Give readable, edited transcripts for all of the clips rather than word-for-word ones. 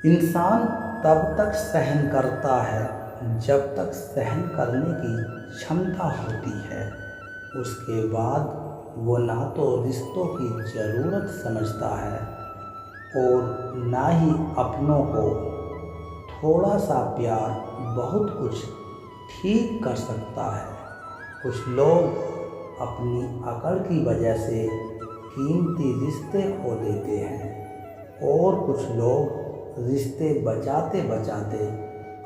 इंसान तब तक सहन करता है जब तक सहन करने की क्षमता होती है। उसके बाद वो ना तो रिश्तों की ज़रूरत समझता है और ना ही अपनों को। थोड़ा सा प्यार बहुत कुछ ठीक कर सकता है। कुछ लोग अपनी अकड़ की वजह से कीमती रिश्ते खो देते हैं और कुछ लोग रिश्ते बचाते बचाते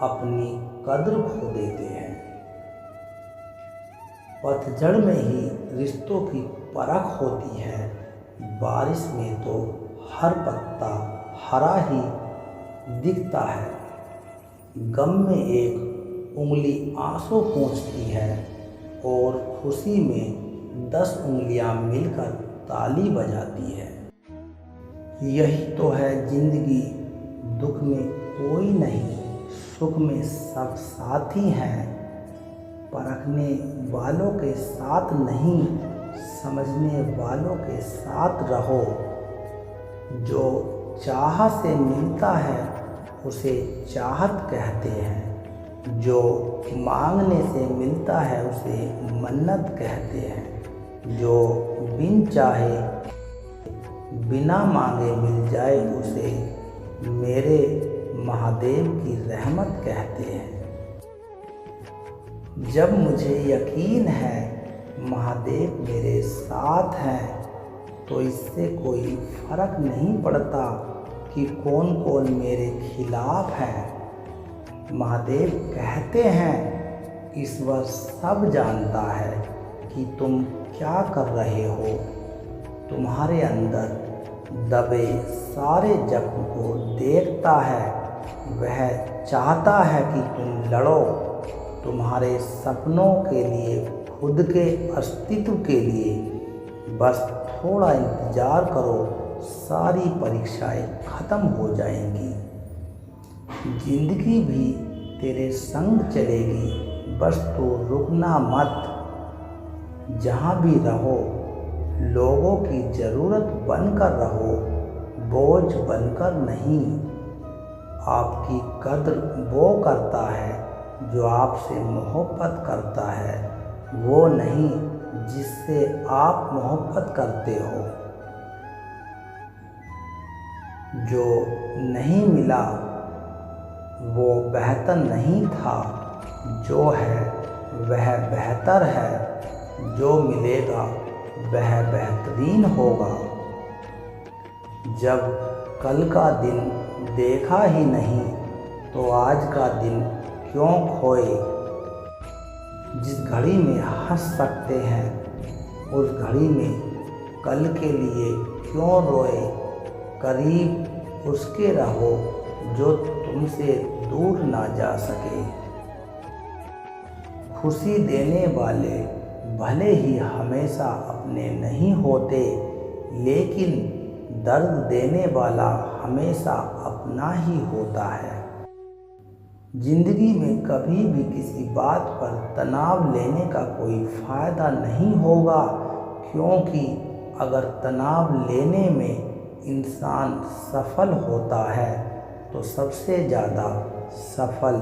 अपनी कद्र खो देते हैं। पतझड़ में ही रिश्तों की परख होती है। बारिश में तो हर पत्ता हरा ही दिखता है। गम में एक उंगली आंसू पोंछती है और खुशी में 10 उंगलियां मिलकर ताली बजाती है। यही तो है जिंदगी। दुख में कोई नहीं, सुख में सब साथी हैं। परखने वालों के साथ नहीं, समझने वालों के साथ रहो। जो चाह से मिलता है उसे चाहत कहते हैं। जो मांगने से मिलता है उसे मन्नत कहते हैं। जो बिन चाहे बिना मांगे मिल जाए उसे मेरे महादेव की रहमत कहते हैं। जब मुझे यकीन है महादेव मेरे साथ हैं तो इससे कोई फर्क नहीं पड़ता कि कौन कौन मेरे खिलाफ है। महादेव कहते हैं ईश्वर सब जानता है कि तुम क्या कर रहे हो। तुम्हारे अंदर दबे सारे जख्म को देखता है। वह चाहता है कि तुम लड़ो। तुम्हारे सपनों के लिए, खुद के अस्तित्व के लिए बस थोड़ा इंतज़ार करो, सारी परीक्षाएं ख़त्म हो जाएंगी। जिंदगी भी तेरे संग चलेगी, बस तू रुकना मत। जहाँ भी रहो लोगों की ज़रूरत बनकर रहो, बोझ बनकर नहीं। आपकी कद्र वो करता है जो आपसे मोहब्बत करता है, वो नहीं जिससे आप मोहब्बत करते हो। जो नहीं मिला वो बेहतर नहीं था, जो है वह बेहतर है। जो मिलेगा वह बेहतरीन होगा। जब कल का दिन देखा ही नहीं तो आज का दिन क्यों खोए। जिस घड़ी में हंस सकते हैं उस घड़ी में कल के लिए क्यों रोए। करीब उसके रहो जो तुमसे दूर ना जा सके। खुशी देने वाले भले ही हमेशा अपने नहीं होते, लेकिन दर्द देने वाला हमेशा अपना ही होता है। जिंदगी में कभी भी किसी बात पर तनाव लेने का कोई फ़ायदा नहीं होगा, क्योंकि अगर तनाव लेने में इंसान सफल होता है तो सबसे ज़्यादा सफल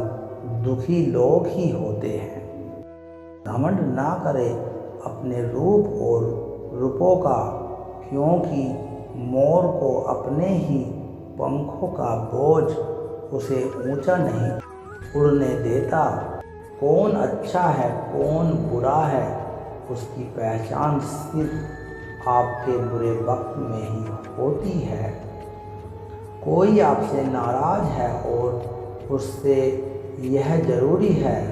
दुखी लोग ही होते हैं। घमंड ना करे अपने रूप और रूपों का, क्योंकि मोर को अपने ही पंखों का बोझ उसे ऊंचा नहीं उड़ने देता। कौन अच्छा है कौन बुरा है उसकी पहचान सिर्फ आपके बुरे वक्त में ही होती है। कोई आपसे नाराज़ है और उससे यह ज़रूरी है।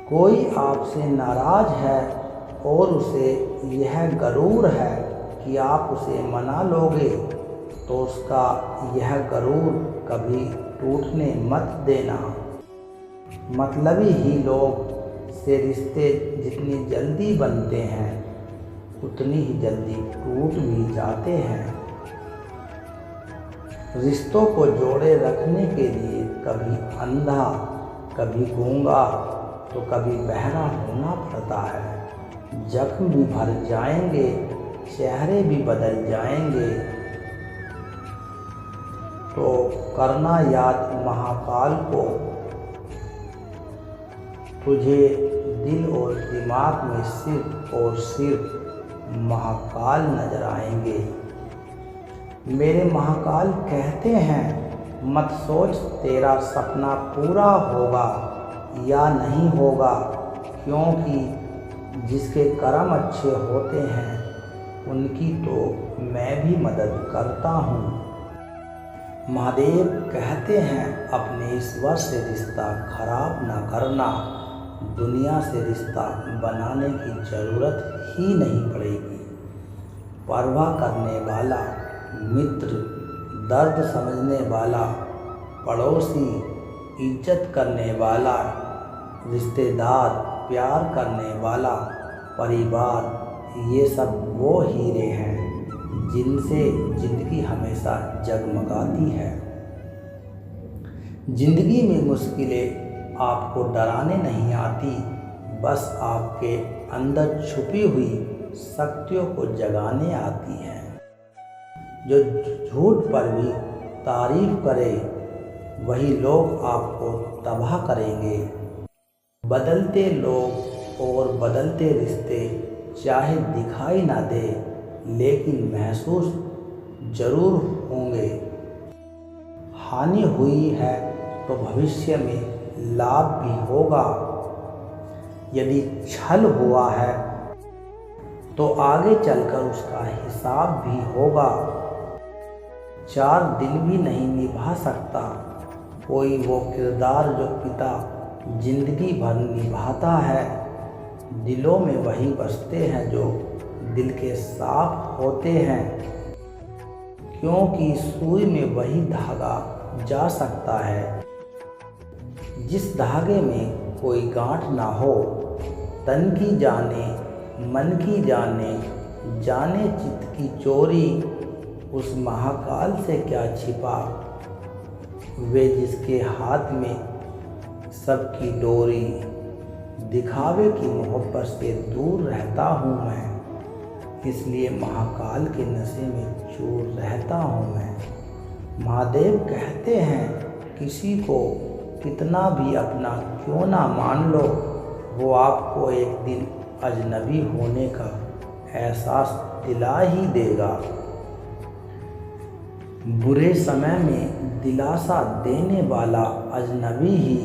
कोई आपसे नाराज़ है और उसे यह गरूर है कि आप उसे मना लोगे, तो उसका यह गरूर कभी टूटने मत देना। मतलबी ही लोग से रिश्ते जितनी जल्दी बनते हैं उतनी ही जल्दी टूट भी जाते हैं। रिश्तों को जोड़े रखने के लिए कभी अंधा, कभी गूंगा तो कभी बहरा होना पड़ता है। जख्म भी भर जाएंगे, चेहरे भी बदल जाएंगे। तो करना याद महाकाल को। तुझे दिल और दिमाग में सिर्फ और सिर्फ महाकाल नजर आएंगे। मेरे महाकाल कहते हैं, मत सोच तेरा सपना पूरा होगा या नहीं होगा, क्योंकि जिसके कर्म अच्छे होते हैं उनकी तो मैं भी मदद करता हूँ। महादेव कहते हैं, अपने ईश्वर से रिश्ता खराब ना करना, दुनिया से रिश्ता बनाने की ज़रूरत ही नहीं पड़ेगी। परवाह करने वाला मित्र, दर्द समझने वाला पड़ोसी, इज्जत करने वाला रिश्तेदार, प्यार करने वाला परिवार, ये सब वो हीरे हैं जिनसे ज़िंदगी हमेशा जगमगाती है। ज़िंदगी में मुश्किलें आपको डराने नहीं आती, बस आपके अंदर छुपी हुई शक्तियों को जगाने आती हैं। जो झूठ पर भी तारीफ करे वही लोग आपको तबाह करेंगे। बदलते लोग और बदलते रिश्ते चाहे दिखाई ना दे लेकिन महसूस जरूर होंगे। हानि हुई है तो भविष्य में लाभ भी होगा। यदि छल हुआ है तो आगे चलकर उसका हिसाब भी होगा। 4 दिन भी नहीं निभा सकता कोई वो किरदार जो पिता जिंदगी भर निभाता है। दिलों में वही बसते हैं जो दिल के साफ होते हैं, क्योंकि सुई में वही धागा जा सकता है जिस धागे में कोई गांठ ना हो। तन की जाने मन की जाने, जाने चित्त की चोरी, उस महाकाल से क्या छिपा, वे जिसके हाथ में सबकी डोरी। दिखावे की मोहब्बत से दूर रहता हूँ मैं, इसलिए महाकाल के नशे में चूर रहता हूँ मैं। महादेव कहते हैं, किसी को कितना भी अपना क्यों ना मान लो, वो आपको एक दिन अजनबी होने का एहसास दिला ही देगा। बुरे समय में दिलासा देने वाला अजनबी ही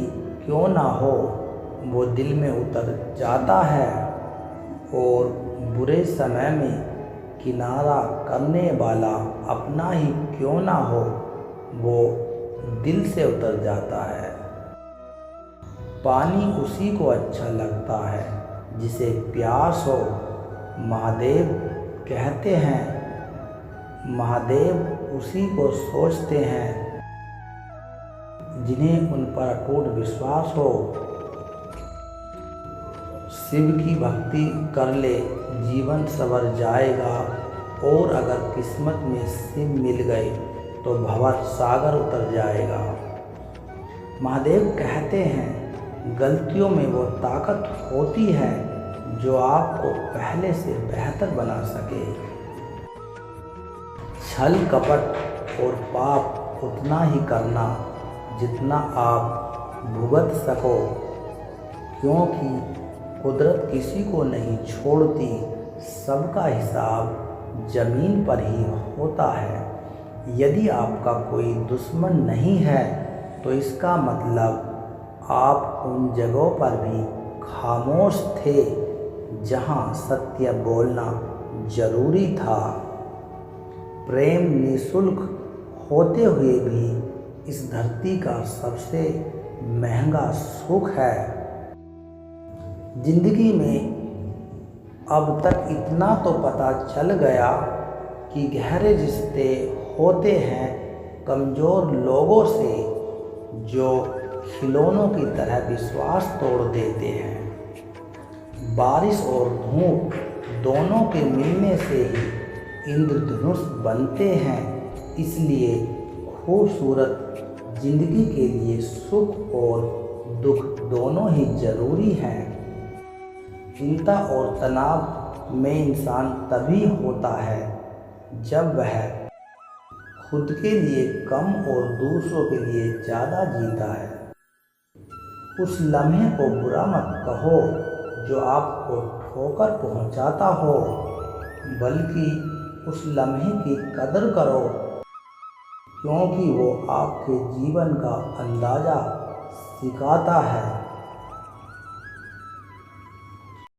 क्यों ना हो, वो दिल में उतर जाता है। और बुरे समय में किनारा करने वाला अपना ही क्यों ना हो, वो दिल से उतर जाता है। पानी उसी को अच्छा लगता है जिसे प्यास हो। महादेव कहते हैं, महादेव उसी को सोचते हैं जिन्हें उन पर अटूट विश्वास हो। शिव की भक्ति कर ले जीवन संवर जाएगा, और अगर किस्मत में शिव मिल गए तो भंवर सागर उतर जाएगा। महादेव कहते हैं, गलतियों में वो ताकत होती है जो आपको पहले से बेहतर बना सके। छल कपट और पाप उतना ही करना जितना आप भुगत सको, क्योंकि कुदरत किसी को नहीं छोड़ती, सबका हिसाब ज़मीन पर ही होता है। यदि आपका कोई दुश्मन नहीं है तो इसका मतलब आप उन जगहों पर भी खामोश थे जहां सत्य बोलना जरूरी था। प्रेम निःशुल्क होते हुए भी इस धरती का सबसे महंगा सुख है। जिंदगी में अब तक इतना तो पता चल गया कि गहरे रिश्ते होते हैं कमज़ोर लोगों से जो खिलौनों की तरह विश्वास तोड़ देते हैं। बारिश और धूप दोनों के मिलने से ही इंद्रधनुष बनते हैं। इसलिए खूबसूरत जिंदगी के लिए सुख और दुख दोनों ही जरूरी हैं। चिंता और तनाव में इंसान तभी होता है जब वह खुद के लिए कम और दूसरों के लिए ज़्यादा जीता है। उस लम्हे को बुरा मत कहो जो आपको ठोकर पहुंचाता हो, बल्कि उस लम्हे की कदर करो, क्योंकि वो आपके जीवन का अंदाज़ा सिखाता है।